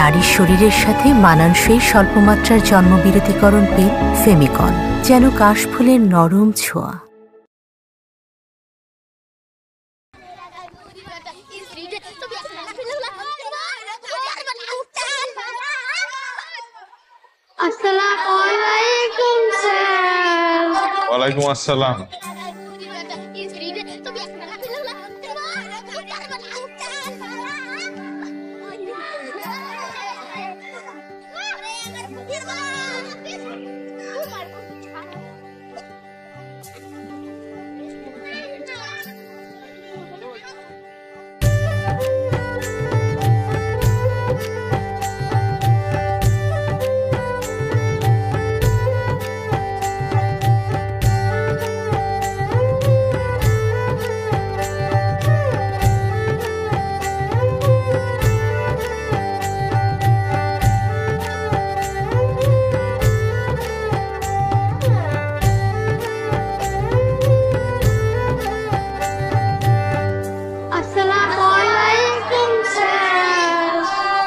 নারীর শরীরের সাথে মানানসই স্বল্পমাত্রার জন্মবিরতিকরণ পিল ফেমিকন, যেন কাশফুলের নরম ছোঁয়া। ওয়ালাইকুম আসসালাম।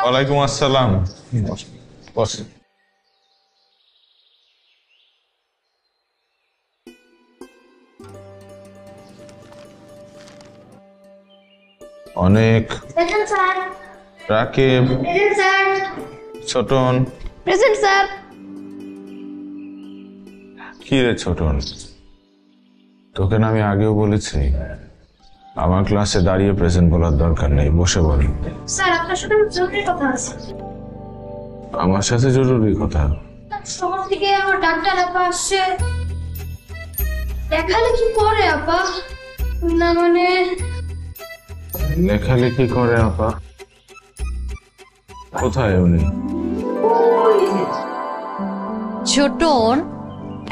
ওয়ালাইকুম আসসালাম। বসে। অনেক, রাকিব, ছোটন। Present sir. কি রে ছোটন, তোকে না আমি আগেও বলেছি আমার ক্লাসে দাঁড়িয়ে প্রেজেন্ট বলার দরকার নেই, বসে বল। স্যার আপনার সাথে আমার জরুরি কথা আছে। আমার সাথে জরুরি কথা? শহর থেকে আমার ডাক্তার আপা আসছে। লেখালেখি করে আপা, না মানে লেখালেখি করে আপা? কোথায় উনি? ছোটন,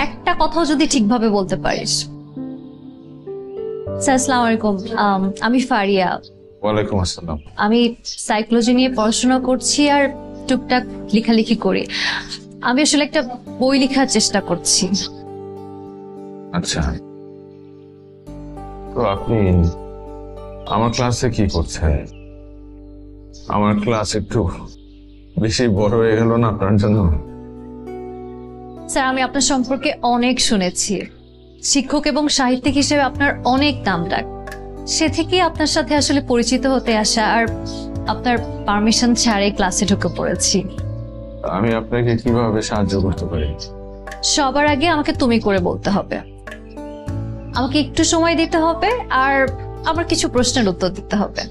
একটা কথাও যদি ঠিকভাবে বলতে পারিস। স্যার আসসালামু আলাইকুম, আমি ফারিয়া। ওয়ালাইকুম আসসালাম। আমি সাইকোলজি নিয়ে পড়াশোনা করছি আর টুকটাক লেখালেখি করি। আমি আসলে একটা বই লেখার চেষ্টা করছি। আচ্ছা, তো আপনি আমার ক্লাসে কি করছেন? আমার ক্লাস একটু বেশি বড় হয়ে গেল না আপনার জন্য? স্যার আমি আপনার সম্পর্কে অনেক শুনেছি, শিক্ষক এবং সাহিত্যিক হিসেবে আপনার অনেক নামডাক। সে থেকেই আপনার সাথে আসলে পরিচিত হতে আসা, আর আপনার পারমিশন ছাড়াই ক্লাসে ঢুকে পড়েছি। আমি আপনাকে কিভাবে সাহায্য করতে পারি? সবার আগে আমাকে তুমি করে বলতে হবে, আমাকে একটু সময় দিতে হবে, আর আমার কিছু প্রশ্নের উত্তর দিতে হবে।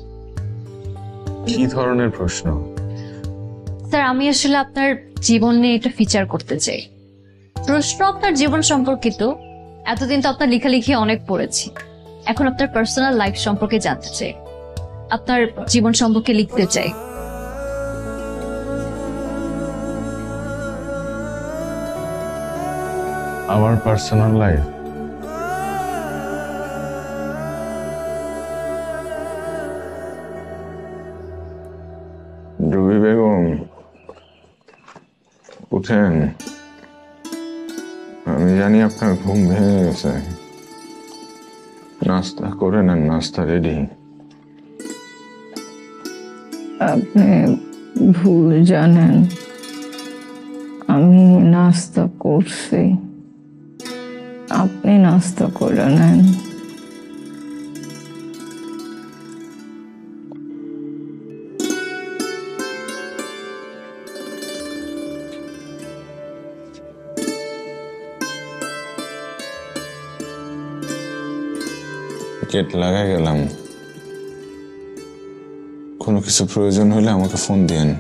কি ধরনের প্রশ্ন? স্যার আমি আসলে আপনার জীবন নিয়ে এটা ফিচার করতে চাই। প্রশ্ন আপনার জীবন সম্পর্কিত। এতদিন তো আপনার লেখালেখি অনেক পড়েছি, এখন আপনার পার্সোনাল লাইফ সম্পর্কে জানতে চাই, আপনার জীবন সম্পর্কে লিখতে চাই। আমার পার্সোনাল লাইফ? রুবি বেগম, উঠেন। আমি জানি আপনার ঘুম ভেঙে গেছে, নাস্তা করে নেন, নাস্তা রেডি। আপনি ভুল জানেন, আমি নাস্তা করছি, আপনি নাস্তা করে নেন। গেট লাগাই গেলাম, কোনো কিছু প্রয়োজন হলে আমাকে ফোন দিয়েন।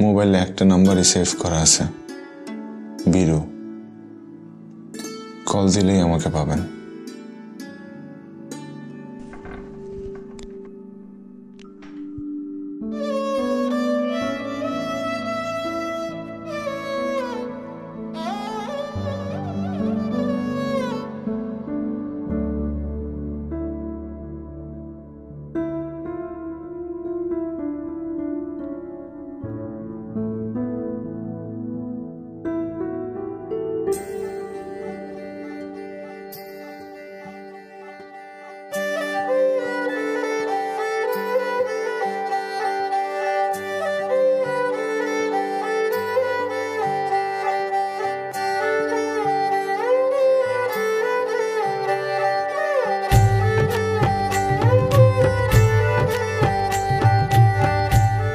মোবাইলে একটা নাম্বারই সেভ করা আছে, বীরু। কল দিলেই আমাকে পাবেন।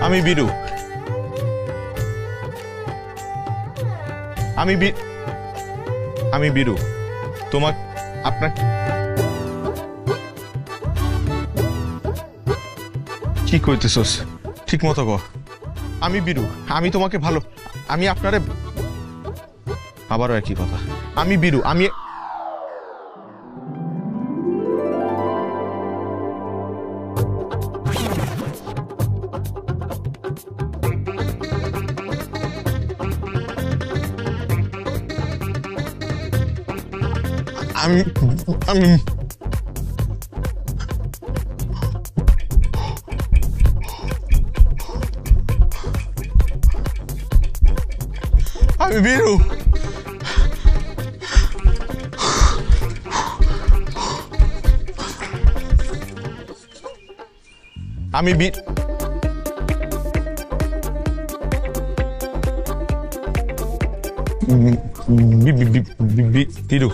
আমি বীরু। আমি বীরু। তোমার আপনার কি কইতেছস? ঠিক মতো কর। আমি বীরু, আমি তোমাকে ভালো, আমি আপনারে আবারও একই কথা। আমি বীরু, আমি আমি আমি আমি বীরু। আমি বীরু।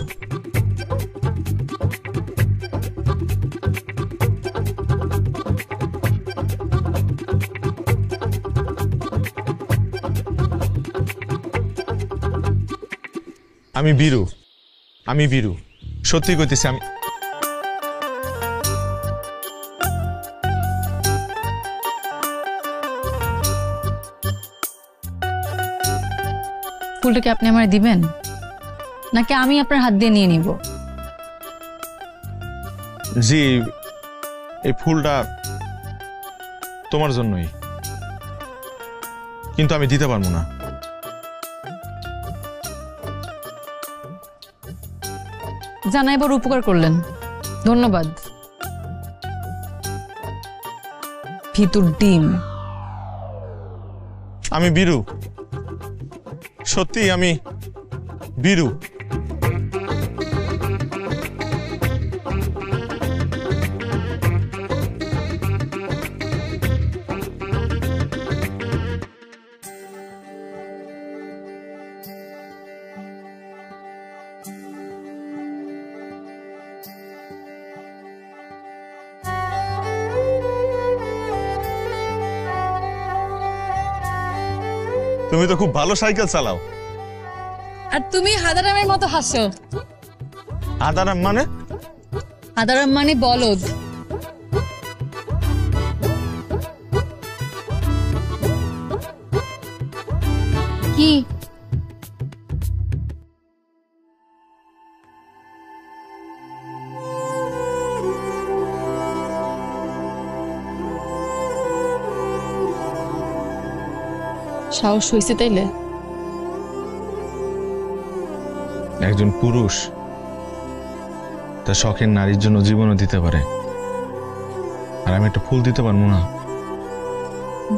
আমি বীরু, আমি বীরু, সত্যি কইতেছি আমি। ফুলটা কি আপনি আমার দিবেন নাকি আমি আপনার হাত দিয়ে নিয়ে নিব? জি, এই ফুলটা তোমার জন্যই, কিন্তু আমি দিতে পারবো না। জানাইবার উপকার করলেন, ধন্যবাদ। ভিতর ডিম। আমি বীরু, সত্যি আমি বীরু। তুমি তো খুব ভালো সাইকেল চালাও। আর তুমি হাদারামের মতো হাসো। হাদারাম মানে? হাদারাম মানে বলদ। কি সাহস হইছে তাইলে? একজন পুরুষ তার শখের নারীর জন্য জীবনও দিতে পারে, আর আমি একটা ফুল দিতে পারবো না?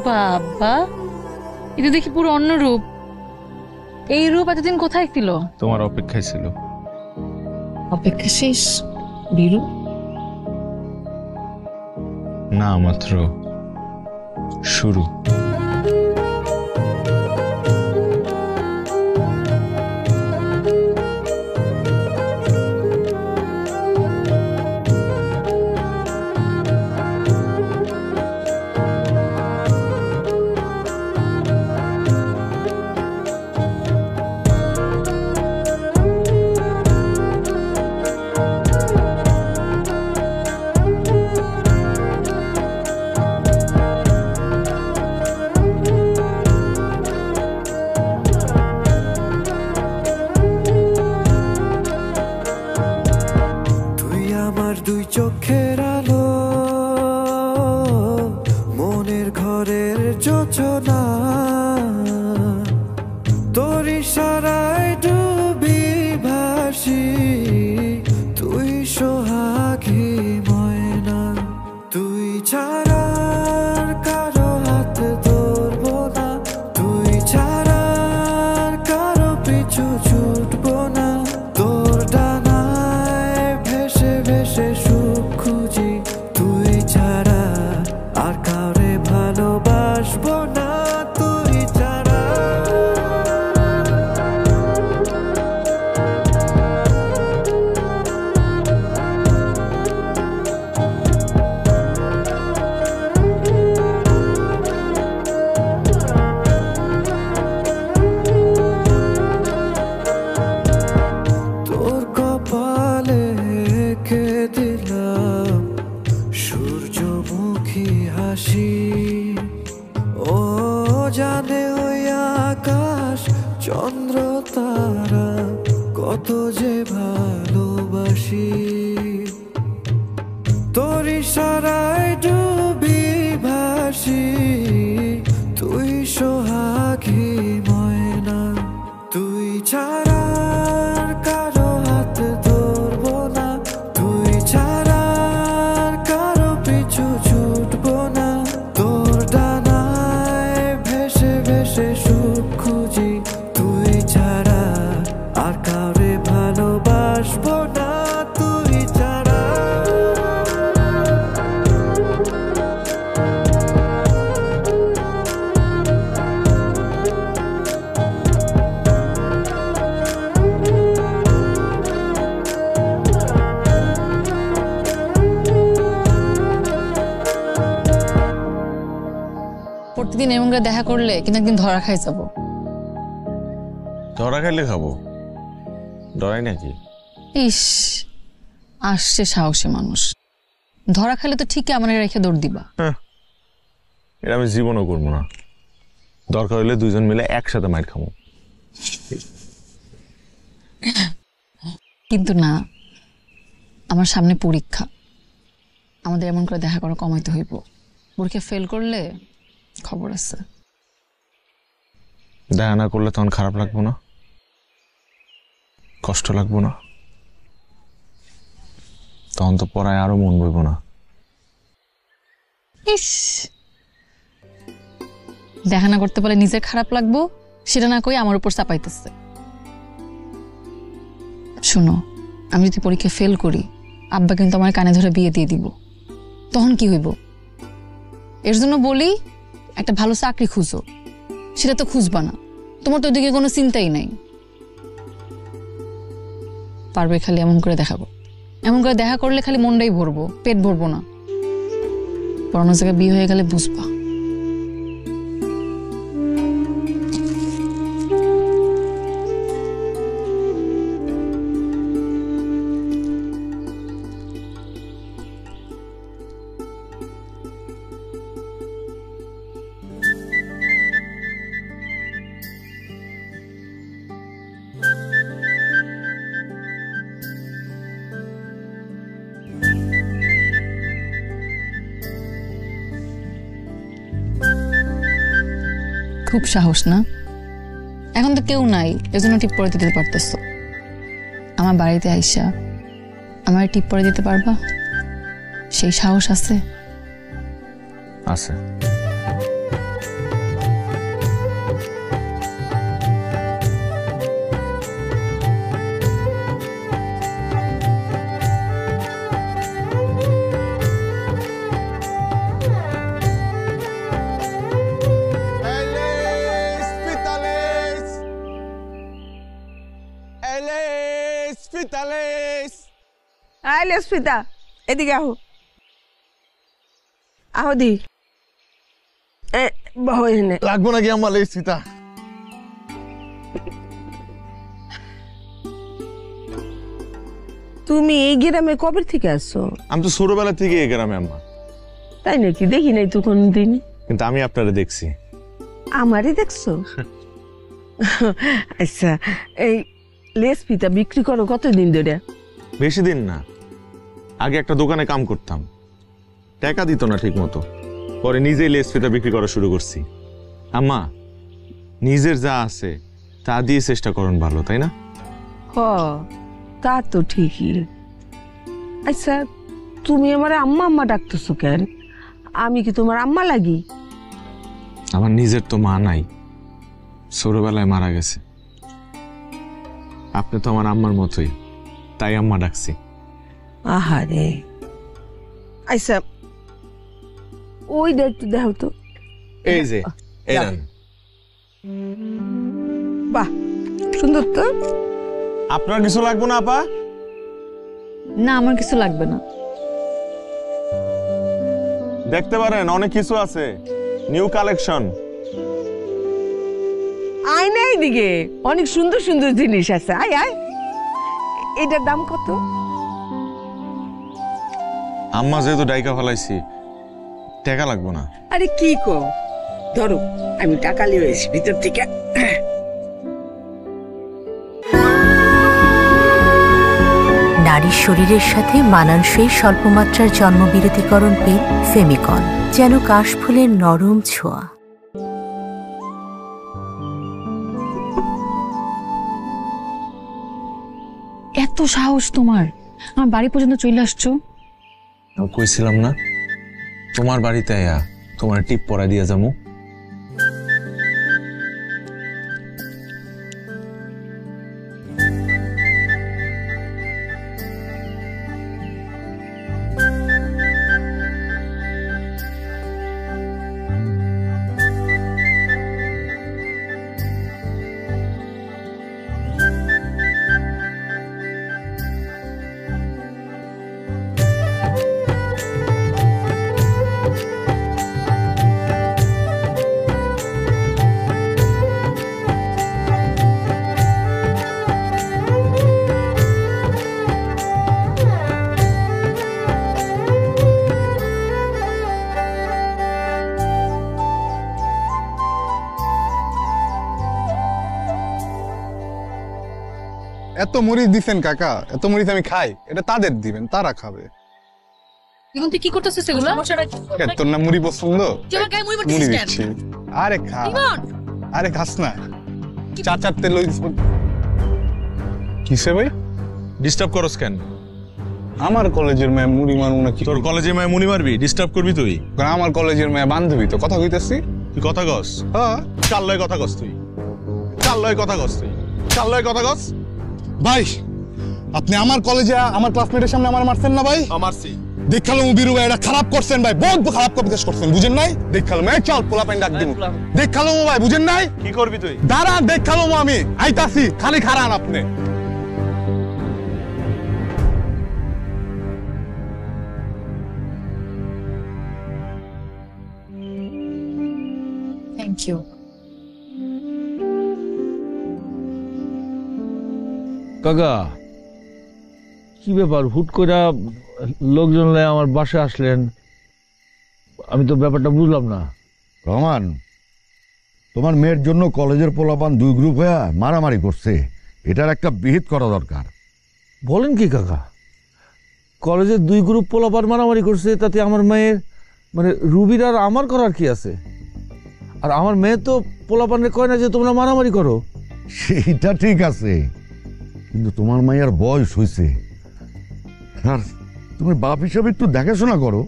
বাবা, এটা দেখি পুরো অন্য রূপ। এই রূপ এতদিন কোথায় ছিল? তোমার অপেক্ষায় ছিল। অপেক্ষা শেষ বীরু? না, মাত্র শুরু। দুই চোখের আলো, মনের ঘরের যোচনা, তোর ইশারায় ডুবি ভাসি, তুই সোহাগী ময়না। তুই ছাড়া কারো হাত ধরবো না, তুই ছাড়া কারো পিছু ছুটবো না। তোর ডানায় ভেসে ভেসে সুখ খুঁজি, তুই ছাড়া আর কাউরে ভালোবাসবো না। বাসি ও জানে ওই আকাশ চন্দ্র তারা কত যে ভালোবাসি তোর ইশারায় ডুবি ভাসি তুই সোহাগী ময়না তুই ছাড়া আর কারো হাত ধরবো না তুই ছাড়া আর কারো পিছু ছুটবো না তোর ডানায় ভেসে ভেসে সুখ খুঁজি তুই ছাড়া আর কাউরে ভালোবাসবো না তুই ছাড়া প্রতিদিন এমন করে দেখা করলে কিন্তু একদিন ধরা খাই যাবো। ধরা খাইলে খাবো, ডরাই নাকি? ইস, আসছে সাহসী মানুষ। ধরা খাইলে তো ঠিকই আমার রেখে দৌড় দিবা। এটা আমি জীবনও করবো না। দরকার হলে দুইজন মিলে একসাথে মাইর খাবো। কিন্তু না, আমার সামনে পরীক্ষা, আমাদের এমন করে দেখা করা কমাইতে হইব। পরীক্ষা ফেল করলে খবর আছে। দেখা না করলে তখন খারাপ লাগবো না, কষ্ট লাগবো না, তখন তো পড়ায় আরো মন বইব না। ইস, দেখা না করতে পারলে নিজের খারাপ লাগবো, সেটা না কই আমার উপর চাপাইতেছে। শুনো, আমি যদি পরীক্ষা ফেল করি, আব্বা কিন্তু আমার কানে ধরে বিয়ে দিয়ে দিব। তখন কি হইব? এর জন্য বলি একটা ভালো চাকরি খুঁজো। সেটা তো খুঁজবা না, তোমার তো ওদিকে কোনো চিন্তাই নাই। পারবে খালি এমন করে দেখাবো, এমন করে দেখা করলে খালি মনটাই ভরবো, পেট ভরবো না। পড়ানোর জায়গায় বিয়ে হয়ে গেলে বুঝবা। খুব সাহস না? এখন তো কেউ নাই, এজন্য টিপ পরে দিতে পারতেছো। আমার বাড়িতে আইসা আমার টিপ পরে দিতে পারবা? সেই সাহস আছে? আছে। আইলে স্মিতা, এদিকে আহো, আহো দি। বহু এনে লাগবো নাকি আমার লেসিতা? তুমি এই গ্রামে কবে থেকে আসছো? আমি তো ছোটবেলা থেকে এই গ্রামে আম্মা। তাই নাকি? দেখি নাই তো কোনদিন। কিন্তু আমি আপনারা দেখছি। আমারই দেখছো? আচ্ছা, এই লেস ফিতা বিক্রি করো কতদিন ধরে? বেশি দিন না, আগে একটা দোকানে কাম করতাম, টাকা দিত না ঠিক মতো, পরে নিজেই লেস ফিতা বিক্রি করা শুরু করছি। আম্মা, নিজের যা আছে তা দিয়ে চেষ্টা করুন ভালো, তাই না? হ, তা তো ঠিকই। আচ্ছা, তুমি আমার আম্মা আম্মা ডাকতেছো কেন? আমি কি তোমার আম্মা লাগি? আমার নিজের তো মা নাই, ছোটবেলায় মারা গেছে। আপনি তো আমার আম্মার মতোই, তাই আম্মা ডাকছি। আহারে, আচ্ছা ওই একটু দেখো তো। এই যে, এই নেন। বাহ, সুন্দর তো। আপনার কিছু লাগবে না আপা? না, আমার কিছু লাগবে না। দেখতে পারেন, অনেক কিছু আছে, নিউ কালেকশন। আয় না এইদিকে, অনেক সুন্দর সুন্দর জিনিস আছে। আয় আয়, এটার দাম কত? আম্মা যেহেতু ডাইকা ফেলাইছি, টাকা লাগবো না। আরে কি কো, ধরো আমি টাকা লিয়ে এসেছি ভিতর থেকে। নারীর শরীরের সাথে মানানসই স্বল্পমাত্রার জন্মবিরতিকরণ পিল ফেমিকন, যেন কাশফুলের নরম ছোঁয়া। এত সাহস তোমার, আমার বাড়ি পর্যন্ত চলে আসছো। আমি কইছিলাম না তোমার বাড়িতে আয়া তোমার টিপ পরা দিয়া যামু। এত মরিচ দিছেন কাকা, এত মরিচ আমি খাই, এটা তাদের দিবেন, তারা খাবে। এখন তুই কি করতেছিস এগুলো? তোর না মুড়ি পছন্দ, মুড়ি দিচ্ছি। আরে খা, আরে খাস না, চার চারটে লই। কিসে ভাই ডিস্টার্ব করস কেন? আমার কলেজের মেয়ে মুড়ি মারবো না কি? তোর কলেজের মেয়ে মুড়ি মারবি, ডিস্টার্ব করবি তুই? আমার কলেজের মেয়ে বান্ধবী তো, কথা কইতেছি। তুই কথা কস? হ্যাঁ, কার লয় কথা কস তুই? কার লয় কথা কস তুই? কার লয় কথা কস? ভাই আপনি আমার কলেজে আমার ক্লাসমেটের সামনে আমার মারছেন না ভাই? মারছি। দেখালাম বিরু ভাই, এটা খারাপ করছেন ভাই, বহুত খারাপ কবিতা করছেন, বুঝেন নাই? দেখালাম এই চল পোলা পাইন ডাক দিব। দেখালাম ভাই, বুঝেন নাই? কি করবি তুই? দাঁড়ান, দেখালাম আমি আইতাছি, খালি খারান আপনি। Thank you. কাকা কি ব্যাপার, হুট করে লোকজন আমার বাসায় আসলেন? আমি তো ব্যাপারটা বুঝলাম না। রহমান, তোমার মেয়ের জন্য কলেজের পোলাপান দুই গ্রুপ হয়ে মারামারি করছে, এটার একটা বিহিত করা দরকার। বলেন কি কাকা? কলেজের দুই গ্রুপ পোলাপান মারামারি করছে, তাতে আমার মেয়ের মানে রুবির আর আমার করার কি আছে? আর আমার মেয়ে তো পোলাপানে কয় না যে তোমরা মারামারি করো। সেইটা ঠিক আছে, কিন্তু তোমার মায়ের বয়স হয়েছে, আর তুমি বাপ হিসাবে একটু দেখাশোনা করো।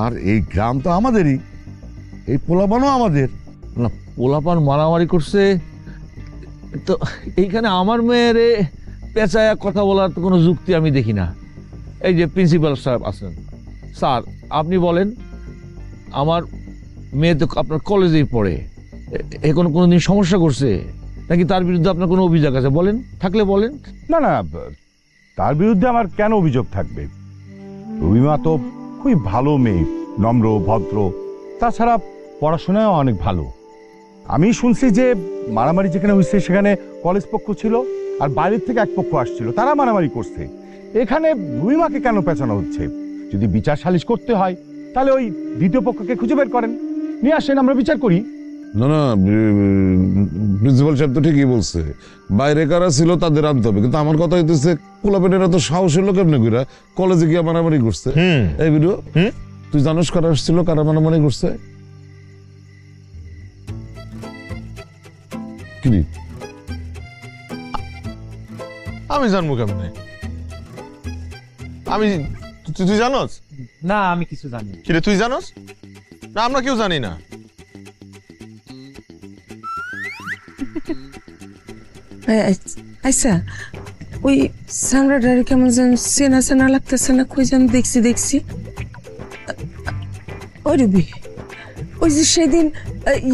আর এই গ্রাম তো আমাদেরই, এই পোলাপানও আমাদের। না, পোলাপান মারামারি করছে তো এইখানে আমার মেয়ের পেঁচায়া কথা বলার তো কোনো যুক্তি আমি দেখি না। এই যে প্রিন্সিপাল সাহেব আছেন, স্যার আপনি বলেন, আমার মেয়ে তো আপনার কলেজেই পড়ে, এখন কোনোদিন সমস্যা করছে নাকি তার বিরুদ্ধে আপনার কোনো অভিযোগ আছে? বলেন, থাকলে বলেন। না না, তার বিরুদ্ধে আমার কেন অভিযোগ থাকবে? রুবিমা তো খুবই ভালো মেয়ে, নম্র ভদ্র, তাছাড়া পড়াশোনায় অনেক ভালো। আমি শুনছি যে মারামারি যেখানে হয়েছে সেখানে কলেজ পক্ষ ছিল আর বাইরের থেকে এক পক্ষ আসছিল, তারা মারামারি করছে। এখানে রুবিমাকে কেন পেঁচানো হচ্ছে? যদি বিচার সালিশ করতে হয় তাহলে ওই দ্বিতীয় পক্ষকে খুঁজে বের করেন, নিয়ে আসেন, আমরা বিচার করি। না না, প্রিন্সিপাল সাহেব তো ঠিকই বলছে, বাইরে কারা ছিল তাদের আনতে হবে, কিন্তু আমার কথা হইতেছে পোলাপেনেরা তো সাহস হলো কেমনে কইরা কলেজে গিয়ে মারামারি করছে। এই ভিডিও তুই জানোস কারা আসছিল, কারা মারামারি করছে? কি আমি জানবো কেমনে? আমি তুই জানোস না? আমি কিছু জানি। কিরে তুই জানোস না? আমরা কেউ জানি না। আচ্ছা, ওই সাংরাটারে কেমন যেন চেনা চেনা লাগতেছে না? কই যেন দেখছি। ওই রুবি, ওই যে সেদিন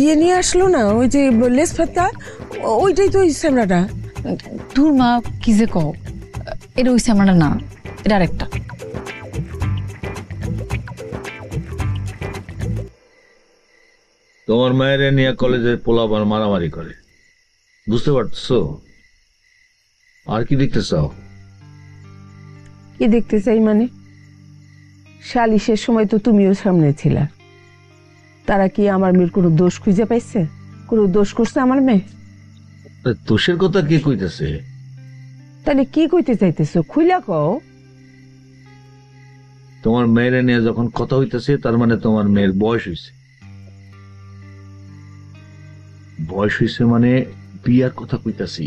ইয়ে নিয়ে আসলো না, ওই যে লেস পাতা, ওইটাই তো ওই স্যামরাটা। তোর মা কি যে কও, এটা ওই স্যামরাটা না, এটা আরেকটা। তোমার মায়ের নিয়ে কলেজের পোলাপান মারামারি করে, বুঝতে পারছো? আর কি দেখতে চাও? কি দেখতে চাই মানে? সালিশের সময় তো তুমিও সামনে ছিলা। তারা কি আমার মেয়ের কোনো দোষ খুঁজে পাইছে? কোনো দোষ করছে আমার মেয়ে? দোষের কথা কে কইতেছে? তাহলে কি কইতে চাইতেছো? খুইলা কও। তোমার মেয়ের নিয়ে যখন কথা হইতেছে তার মানে তোমার মেয়ের বয়স হয়েছে। বয়স হয়েছে মানে বিয়ার কথা কইতাছি।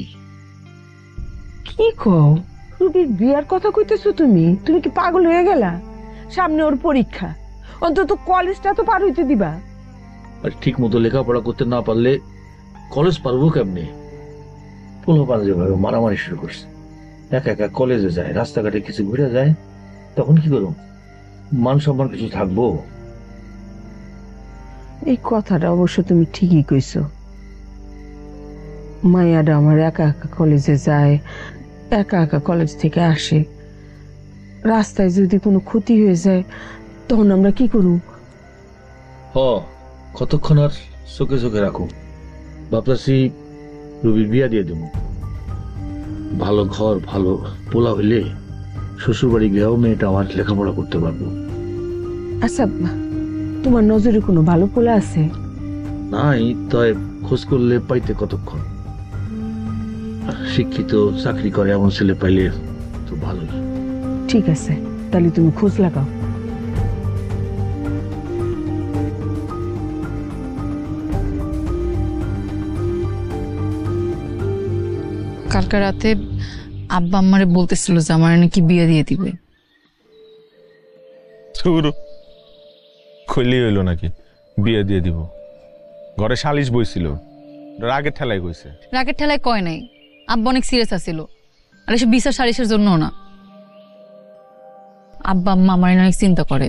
কি কও? রুবির বিয়ার কথা কইতেছো তুমি? তুমি কি পাগল হয়ে গেলা? সামনে ওর পরীক্ষা, অন্তত কলেজটা তো পার হইতে দিবা। আর ঠিক মতো লেখাপড়া করতে না পারলে কলেজ পারবো কেমনি? পোলাপান যেভাবে মারামারি শুরু করছে, একা একা কলেজে যায়, রাস্তাঘাটে কিছু ঘুরে যায়, তখন কি করুম? মান সম্মান কিছু থাকবো? এই কথাটা অবশ্য তুমি ঠিকই কইছো। মায়াটা আমার একা একা কলেজে যায়, একা একা কলেজ থেকে আসে। রাস্তায় যদি কোনো ক্ষতি হয়ে যায় তখন আমরা কি করব? কতক্ষণ আর চোখে চোখে রাখো? ভাবতেছি রুবির বিয়া দিয়ে দেবো। ভালো ঘর, ভালো পোলা হইলে শ্বশুর বাড়ি গিয়েও মেয়েটা আমার লেখাপড়া করতে পারবো। আচ্ছা, তোমার নজরে কোনো ভালো পোলা আছে? নাই, তাই খোঁজ করলে পাইতে কতক্ষণ? শিক্ষিত, চাকরি করে এমন ছেলে পাইলে তো ভালোই। ঠিক আছে, তাহলে তুমি খোঁজ লাগাও। কালকে রাতে আব্বা আমারে বলতেছিল যে আমার নাকি বিয়ে দিয়ে দিবে। খুললি হইলো নাকি বিয়ে দিয়ে দিব? ঘরে সালিশ বইছিল, রাগের ঠেলায় কইছে। রাগের ঠেলায় কয় নাই, আব্বা অনেক সিরিয়াস আছিল। আর এসব বিচার সালিশের জন্য না। আব্বা আম্মা আমার অনেক চিন্তা করে।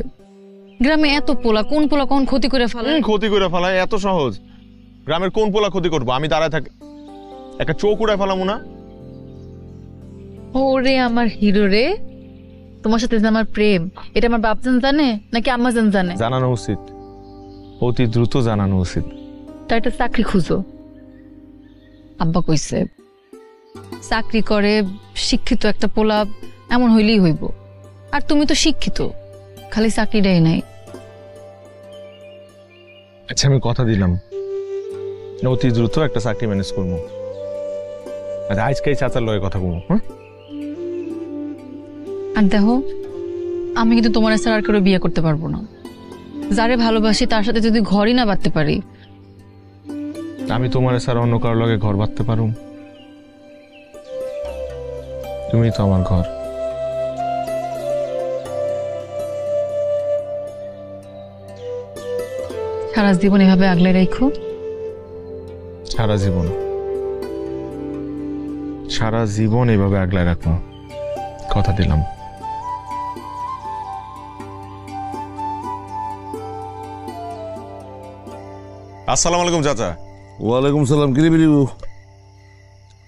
গ্রামে এত পোলা, কোন পোলা কোন ক্ষতি করে ফেলায়। ক্ষতি করে ফেলায় এত সহজ? গ্রামের কোন পোলা ক্ষতি করবো? আমি দাঁড়ায় থাকি, একটা চোখ উড়ায় ফেলামু না? ওরে আমার হিরো রে, তোমার সাথে যে আমার প্রেম, এটা আমার বাপজান জানে নাকি আম্মাজান জানে? জানানো উচিত, অতি দ্রুত জানানো উচিত। তার একটা চাকরি খুঁজো। আব্বা কইছে চাকরি করে শিক্ষিত একটা পোলা এমন হইলেই হইব। আর তুমি তো শিক্ষিত, খালি চাকরিটাই নাই। আচ্ছা, আমি কথা দিলাম অতি দ্রুত একটা চাকরি ম্যানেজ করবো। আজকে চাচার লয়ে কথা বলবো। আর দেখো, আমি কিন্তু তোমার ছাড়া আর কারো বিয়ে করতে পারবো না। যারে ভালোবাসি তার সাথে যদি ঘরই না বাঁধতে পারি। আমি তোমার ছাড়া অন্য কারোর লগে ঘর বাঁধতে পারুম? তুমি তো আমার ঘর। সারা জীবন এভাবে আগলে রাখো। সারা জীবন, সারা জীবন এভাবে আগলায় রাখবো, কথা দিলাম। আসসালামু আলাইকুম চাচা। ওয়ালাইকুম সালাম। কি রে,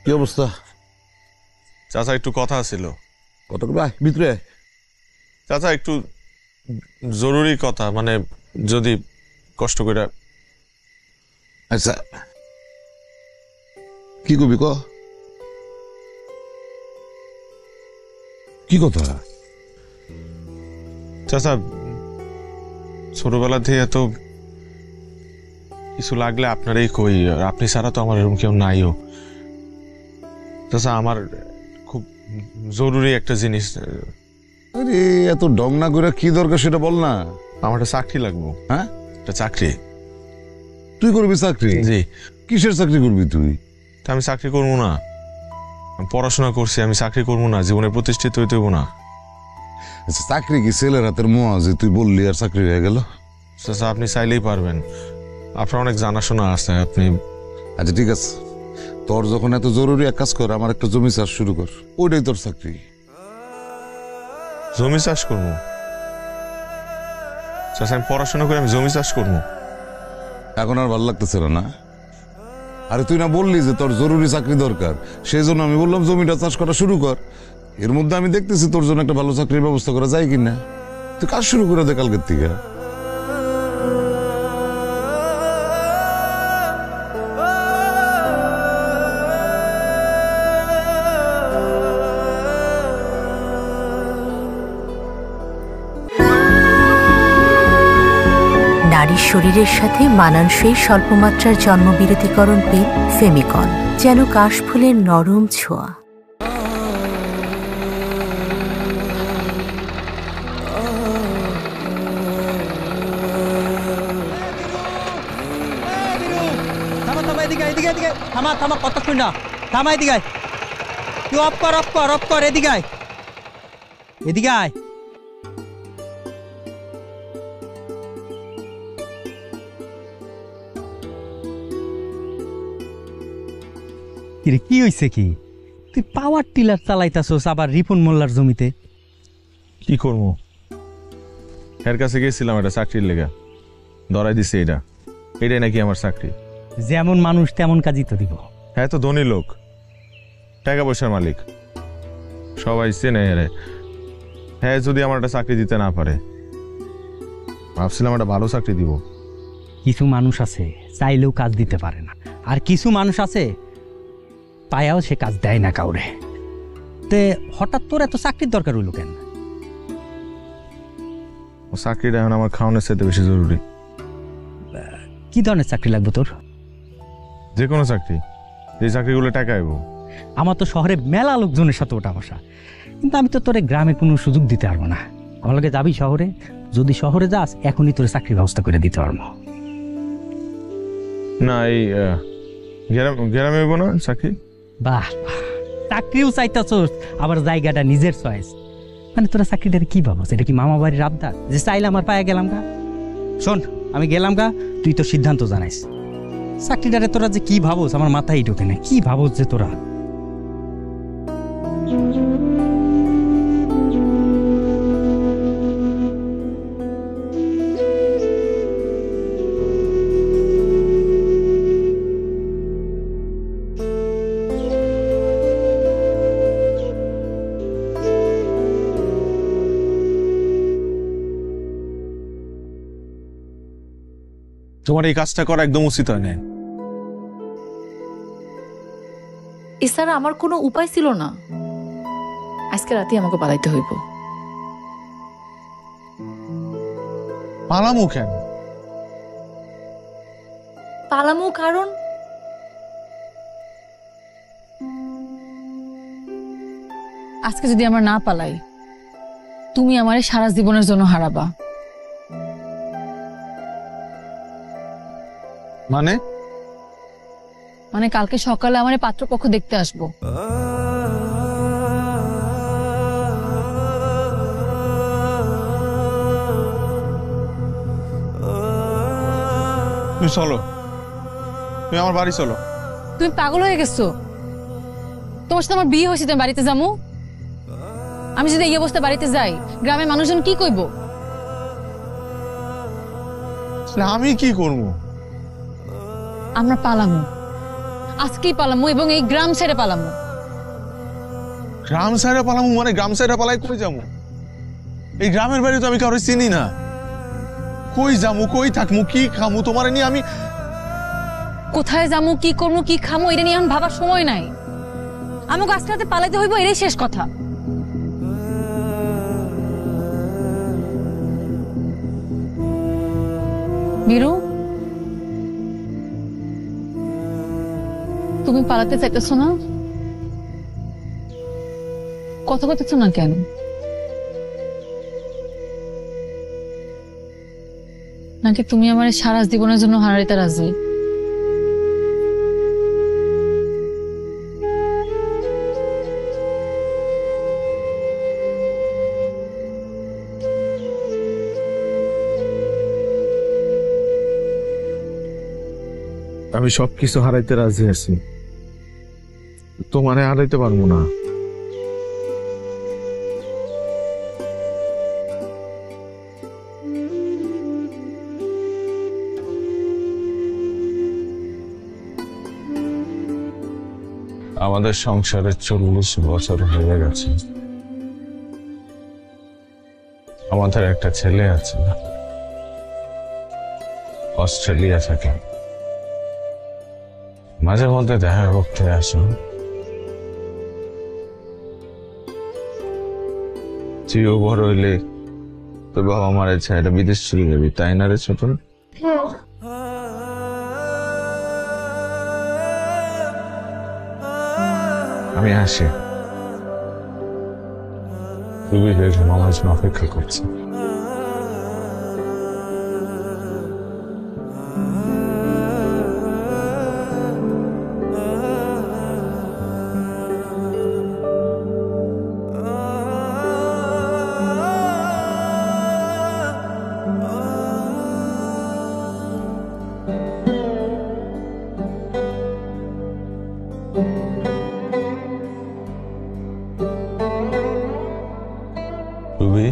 কি অবস্থা? চাচা একটু কথা ছিল। কথা ভিতরে চাচা, একটু জরুরি কথা, মানে যদি কষ্ট করে। আচ্ছা, কি কবি ক? কি কথা? চাচা, ছোটবেলা থেকে এত কিছু লাগলে আপনারই কই, আর আপনি ছাড়া তো আমার এরকম কেউ নাইও। চাচা, আমার খুব জরুরি একটা জিনিস। আরে এত ডং না করে কি দরকার সেটা বল না। আমার একটা চাকরি লাগবো। হ্যাঁ, একটা চাকরি। তুই করবি চাকরি? জি। কিসের চাকরি করবি তুই? আমি চাকরি করবো না, আমি পড়াশোনা করছি, আমি চাকরি করবো না, জীবনে প্রতিষ্ঠিত হইতে হইব না। আচ্ছা, চাকরি কি ছেলের হাতের মোয়া যে তুই বললি আর চাকরি হয়ে গেল? চাচা, আপনি চাইলেই পারবেন, আপনার অনেক জানাশোনা আছে। আপনি আচ্ছা ঠিক আছে, তোর যখন এত জরুরি, এক কাজ কর, আমার একটা জমি চাষ শুরু কর, ওইটাই তোর চাকরি। জমি চাষ করবো? চাচা, আমি পড়াশোনা করে আমি জমি চাষ করবো? এখন আর ভালো লাগতেছে না? আরে তুই না বললি যে তোর জরুরি চাকরি দরকার, সেই জন্য আমি বললাম জমিটা চাষ করা শুরু কর। এর মধ্যে আমি দেখতেছি তোর জন্য একটা ভালো চাকরির ব্যবস্থা করা যায় কিনা। তুই কাজ শুরু করে দে কালকের থেকে। শরীরের সাথে মানানসই স্বল্পমাত্রার জন্মবিরতিকরণ পিল ফেমিকন, যেন কাশফুলের নরম ছোঁয়া। থামা থামা কতক্ষণ না, থামা এদিকে আয়, তুই অফ কর অফ কর অফ কর, এদিকে আয় এদিকে আয়। কি হয়েছে কি? তুই পাওয়ার টিলার চালাইতাছস আবার রিপন মোল্লার জমিতে? কি করবো, এর কাছে গেছিলাম একটা চাকরির লেগা, ধরাই দিছে এটাই নাকি আমার চাকরি। যেমন মানুষ তেমন কাজই তো দিব। হ্যাঁ, তো ধনী লোক, টাকা পয়সার মালিক, সবাই চেনে রে। হ্যাঁ, যদি আমার একটা চাকরি দিতে না পারে, ভাবছিলাম একটা ভালো চাকরি দিব। কিছু মানুষ আছে চাইলেও কাজ দিতে পারে না, আর কিছু মানুষ আছে পায়াও সে কাজ দেয় না কাউরে। তে হঠাৎ তোর এত চাকরির দরকার হইল কেন? চাকরিটা এখন আমার খাওয়ানোর সাথে বেশি জরুরি। কি ধরনের চাকরি লাগবে তোর? যে কোনো চাকরি, যে চাকরিগুলো টাকা আইব। আমার তো শহরে মেলা লোকজনের সাথে ওটা বসা, কিন্তু আমি তো তোরে গ্রামে কোনো সুযোগ দিতে পারবো না। আমার লগে যাবি শহরে, যদি শহরে যাস এখনই তোর চাকরির ব্যবস্থা করে দিতে পারবো। না, এই গ্রামে হইব না চাকরি? বাহ, চাকরিও চাইতাছস, আবার জায়গাটা নিজের চয়েস। মানে তোরা চাকরিটা কি ভাবছ? এটা কি মামা বাড়ির আবদার যে চাইলে আমার পায়ে গেলাম গা? শোন, আমি গেলাম গা, তুই তোর সিদ্ধান্ত জানাইস। চাকরিটারে তোরা যে কি ভাবছ আমার মাথায় ঢোকে না। কি ভাবছ যে তোরা? তোমার এই কাজটা করা একদম উচিত হয় না। এছাড়া আমার কোনো উপায় ছিল না। আজকে রাতে আমাকে পালাইতে হইব। পালামু কেন? পালামু কারণ আজকে যদি আমরা না পালাই, তুমি আমারে সারা জীবনের জন্য হারাবা। মানে কালকে সকালে আমার পাত্রপক্ষ দেখতে আসবো। তুমি চলো, তুমি আমার বাড়ি চলো। তুমি পাগল হয়ে গেছো? তোমার সাথে আমার বিয়ে হয়েছে, তুমি বাড়িতে যাবো? আমি যদি এই অবস্থা বাড়িতে যাই, গ্রামের মানুষজন কি কইব? আমি কি করবো? আমরা পালামু, আজকেই পালামু, এবং এই গ্রাম ছেড়ে পালামু। গ্রাম ছেড়ে পালামু মানে গ্রাম ছেড়ে পালাই কই যাবো? এই গ্রামের বাড়ি তো আমি কারো চিনি না। কই যামু, কই থাকমু, কি খামু? তোমার নিয়ে আমি কোথায় যামু, কি করবো, কি খামু, এটা নিয়ে এখন ভাবার সময় নাই। আমাকে আজকে রাতে পালাইতে হইব, এটাই শেষ কথা। বীরু, তুমি পালাতে চাইতেছো না? কথা বলতেছো না কেন? নাকি তুমি আমার সারা জীবনের জন্য হারাইতে রাজি? আমি সবকিছু হারাইতে রাজি আছি, তোমারে হারাইতে পারবো না। আমাদের সংসারে 40 বছর হয়ে গেছে। আমাদের একটা ছেলে আছে, অস্ট্রেলিয়া থাকে। মাঝে মধ্যে দেখা করতে আসো। তুইও বড় হইলে তোর বাবা মারা ছেড়ে বিদেশ চলে যাবি, তাই না রে ছোট? আমি আসি। রুবি আমার জন্য অপেক্ষা করছে। রুবি,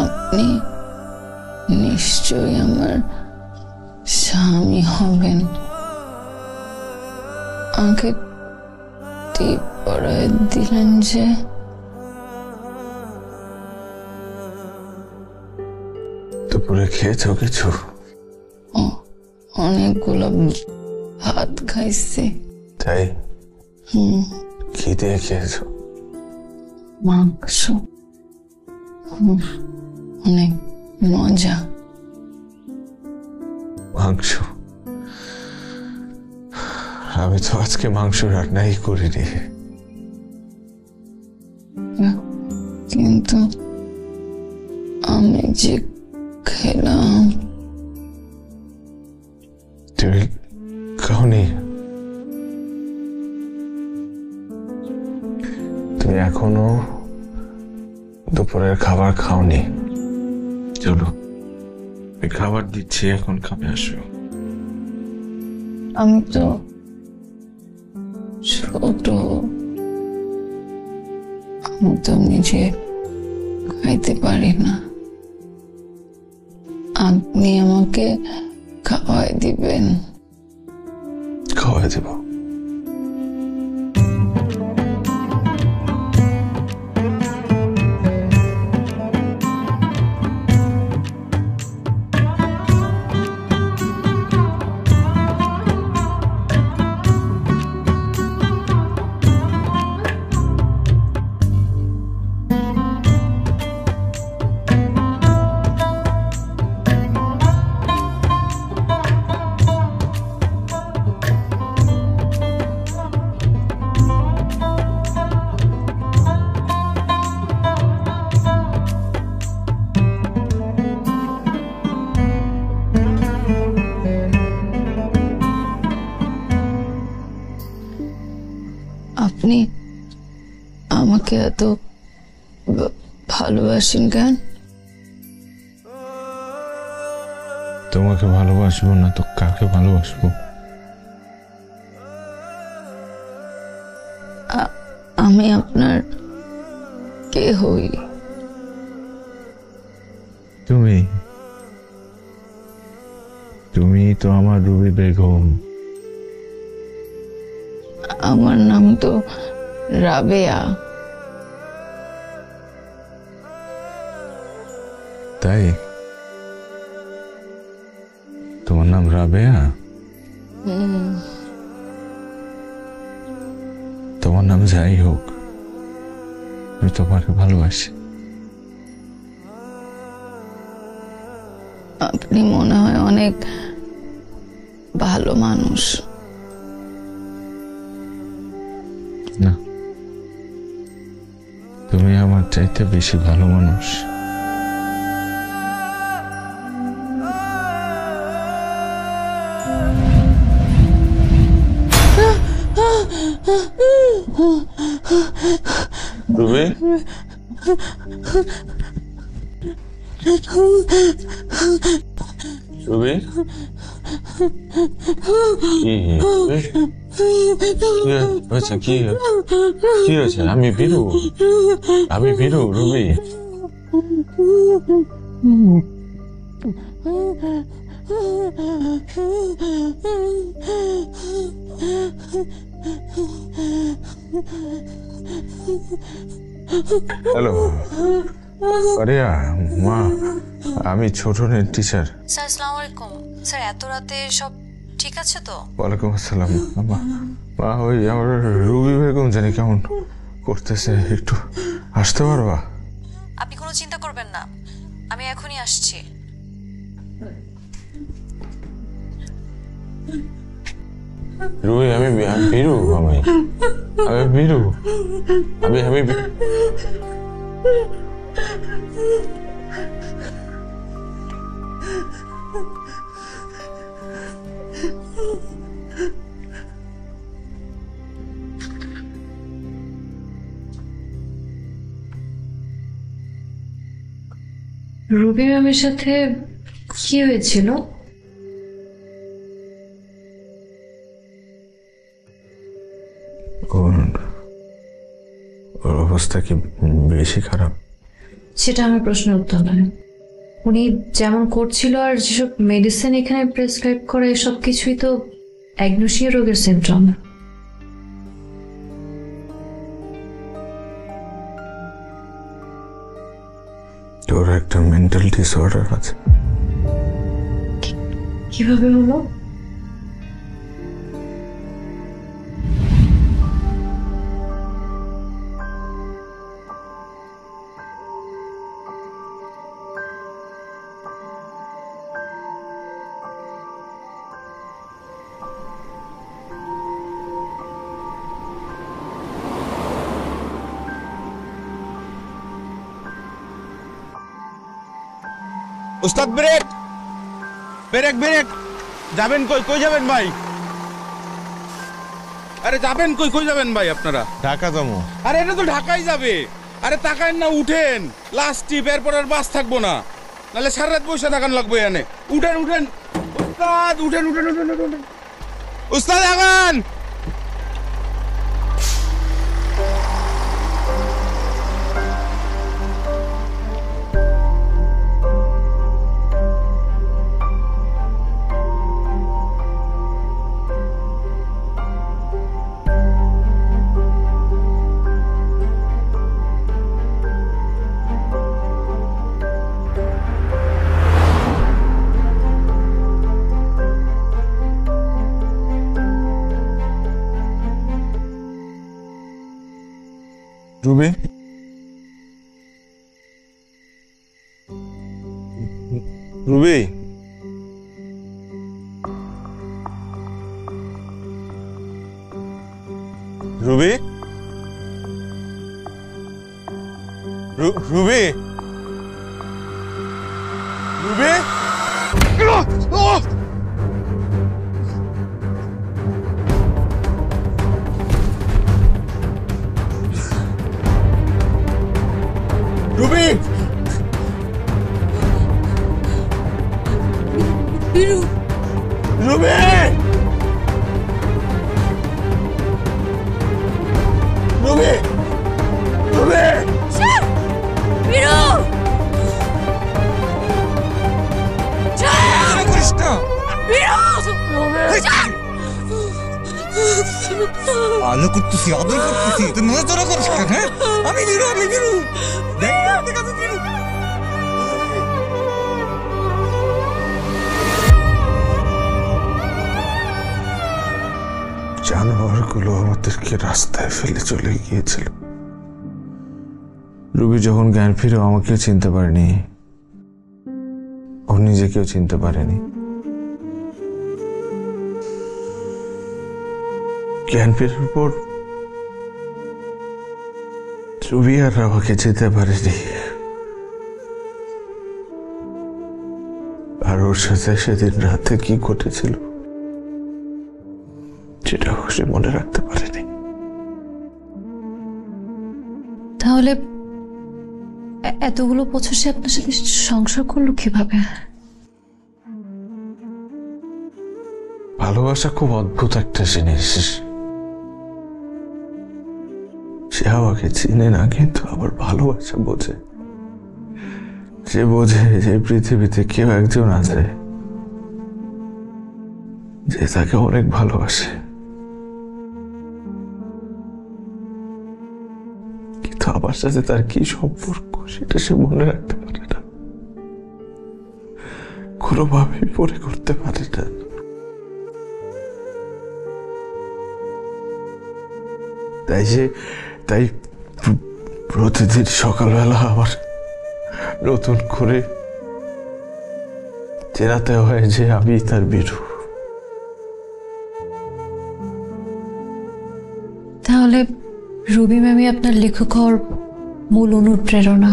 আপনি নিশ্চয়ই আমার স্বামী হবেন। আমাকে টিপ পরায় দিলেন যে। দুপুরে খেয়েছো কিছু? অনেকগুলো ভাত খাইছি। তাই? কি দিয়ে খেয়েছো? মাংস। অনেক মজা। মাংস? আমি তো আজকে মাংস রান্নাই করিনি। কিন্তু আমি যে খেলাম। তুমি খাওনি? তুমি এখনো দুপুরের খাবার খাওনি। চলো, খাবার দিচ্ছি, এখন খাবে আসো। আমি তো ছোট, আমি তো নিজে খাইতে পারি না। আপনি আমাকে খাওয়াই দিবেন? খাওয়াই দেব। আপনি আমাকে এত ভালোবাসেন কেন? তোমাকে ভালোবাসবো না তো কাকে ভালোবাসবো? আমি আপনার কে হই? তুমি তুমি তো আমার রুবি বেগম। আমার নাম তো রাবেয়া। তাই? তোমার নাম রাবেয়া? তোমার নাম যাই হোক, আমি তোমাকে ভালোবাসি। আপনি মনে হয় অনেক ভালো মানুষ। না, তুমি আমার চাইতে বেশি ভালো মানুষ। রুবি, রুবি, হয়েছে? কি হয়েছে? আমি বিরু, রুবি। হ্যালো আরিয়া, মা আমি ছোটনের টিচার। স্যার আসসালামু আলাইকুম। স্যার এত রাতে সব ঠিক আছে তো? ওয়ালাইকুম আসসালাম। মা ওই আমার রুবি বেগম জানি কেমন করতেছে, একটু আসতে পারবা? আপনি কোনো চিন্তা করবেন না, আমি এখনই আসছি। রুবি আমি বিরু, আমি বিরু, আমি রুবি ম্যামের সাথে কি হয়েছিল? ওর অবস্থা কি বেশি খারাপ? সেটা আমার প্রশ্নের উত্তর নয়। উনি যেমন করছিল আর যেসব মেডিসিন এখানে প্রেসক্রাইব করে এসব কিছুই তো অ্যাগনোসিয়া রোগের সিমটম। ওর একটা মেন্টাল ডিসঅর্ডার আছে। কিভাবে হলো? উস্তাদ ব্রেক ব্রেক ব্রেক! যাবেন কই? কই যাবেন ভাই? আরে যাবেন কই? কই যাবেন ভাই আপনারা? ঢাকা যাবো। আরে এটা তো ঢাকাই যাবে। আরে তাকান না, উঠেন। লাস্ট ট্রিপ, এরপর আর বাস থাকবো না, নাহলে সারা রাত বসে থাকান লাগবে এখানে। উঠেন উঠেন উস্তাদ, উঠেন উঠেন উঠেন উঠেন উস্তাদ আগান। রুবি, রুবি, রুবি, রুবি, রুবি, রুবি, বিরু, রুবি, রুবি, রুবি, বিরু, আলো করতেছি, আদর করতেছি, তুই নড়াচড়া করছিস কেন? হ্যাঁ, আমি বিরু, আমি বিরু। দেখ আমি বিরু। জানোয়ারগুলো আমাদেরকে রাস্তায় ফেলে চলে গিয়েছিল। রুবি যখন জ্ঞান ফিরেও আমাকেও চিনতে পারেনি, ও নিজেকেও চিনতে পারেনি। জ্ঞান ফেরার পর রুবি আর আমাকে যেতে পারেনি, আর ওর সাথে সেদিন রাতে কি ঘটেছিল সেটা সে মনে রাখতে পারেনি। তাহলে এতগুলো বছর সে আপনার সাথে সংসার করলো কিভাবে? ভালোবাসা খুব অদ্ভুত একটা জিনিস। সে আমাকে চিনে না, কিন্তু আবার ভালোবাসা বোঝে। সে বোঝে যে পৃথিবীতে কেউ একজন আছে যে তাকে অনেক ভালোবাসে, কিন্তু আমার সাথে তার কি সম্পর্ক সেটা সে মনে রাখতে পারে না, কোনোভাবেই মনে করতে পারে না। তাই প্রতিদিন সকালবেলা আবার নতুন করে চেনাতে হয় যে আমি তার বীরু। তাহলে রুবি ম্যামই আপনার লেখক হওয়ার মূল অনুপ্রেরণা?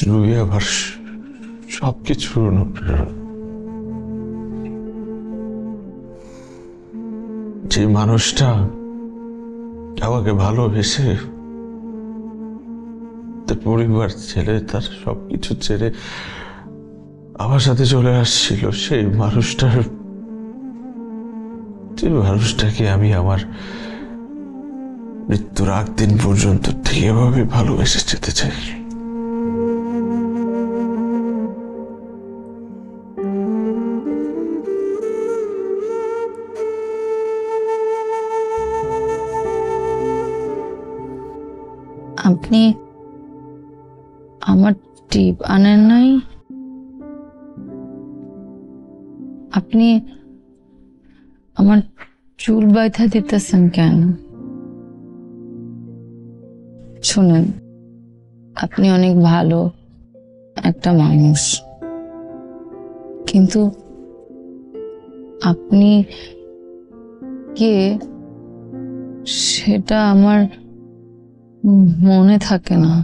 রুবি আবার সবকিছুর অনুপ্রেরণা। যে মানুষটা আমাকে ভালোবেসে তার পরিবার ছেড়ে, তার সবকিছু ছেড়ে আমার সাথে চলে আসছিল, সেই মানুষটাকে আমি আমার মৃত্যুর আগ দিন পর্যন্ত ঠিক এভাবে ভালোবেসে যেতে চাই। আপনি আমার টিপ আনেন নাই? আপনি আমার চুল বাইথা দিতেছেন কেন? শুনেন, আপনি অনেক ভালো একটা মানুষ, কিন্তু আপনি কে সেটা আমার মনে থাকে না।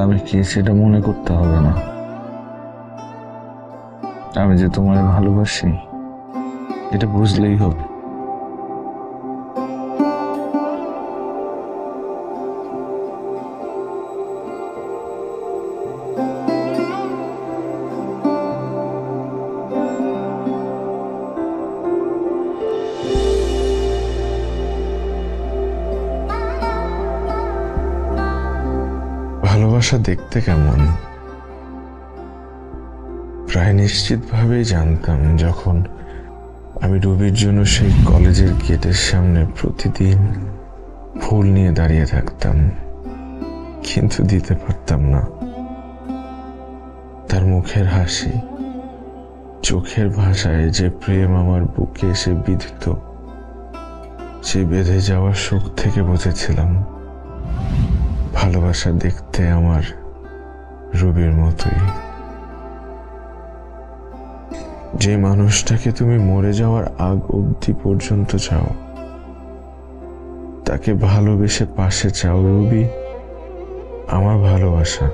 আমি কি সেটা মনে করতে হবে না। আমি যে তোমায় ভালোবাসি এটা বুঝলেই হবে। ভালোবাসা দেখতে কেমন প্রায় নিশ্চিতভাবেই জানতাম যখন আমি রুবির জন্য সেই কলেজের গেটের সামনে প্রতিদিন ফুল নিয়ে দাঁড়িয়ে থাকতাম, কিন্তু দিতে পারতাম না। তার মুখের হাসি, চোখের ভাষায় যে প্রেম আমার বুকে এসে বিঁধত, সেই বেঁধে যাওয়ার সুখ থেকে বুঝেছিলাম ভালোবাসা দেখতে আমার রুবির মতোই। যে মানুষটাকে তুমি মরে যাওয়ার আগ অবধি পর্যন্ত চাও, তাকে ভালোবেসে পাশে চাও। রুবি আমার ভালোবাসা,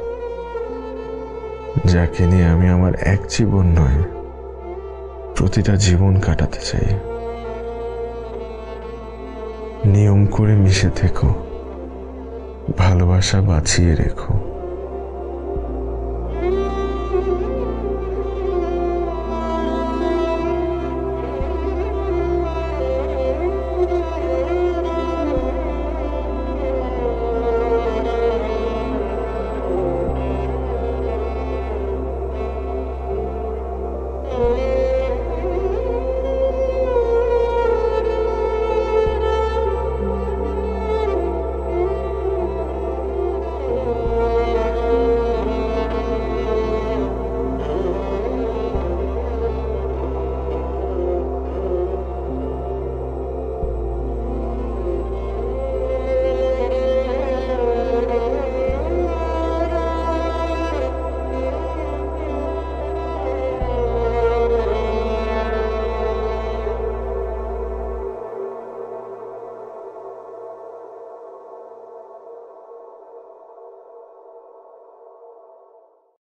যাকে নিয়ে আমি আমার এক জীবন নয় প্রতিটা জীবন কাটাতে চাই। নিয়ম করে মিশে থেকো, ভালোবাসা বাঁচিয়ে রেখো।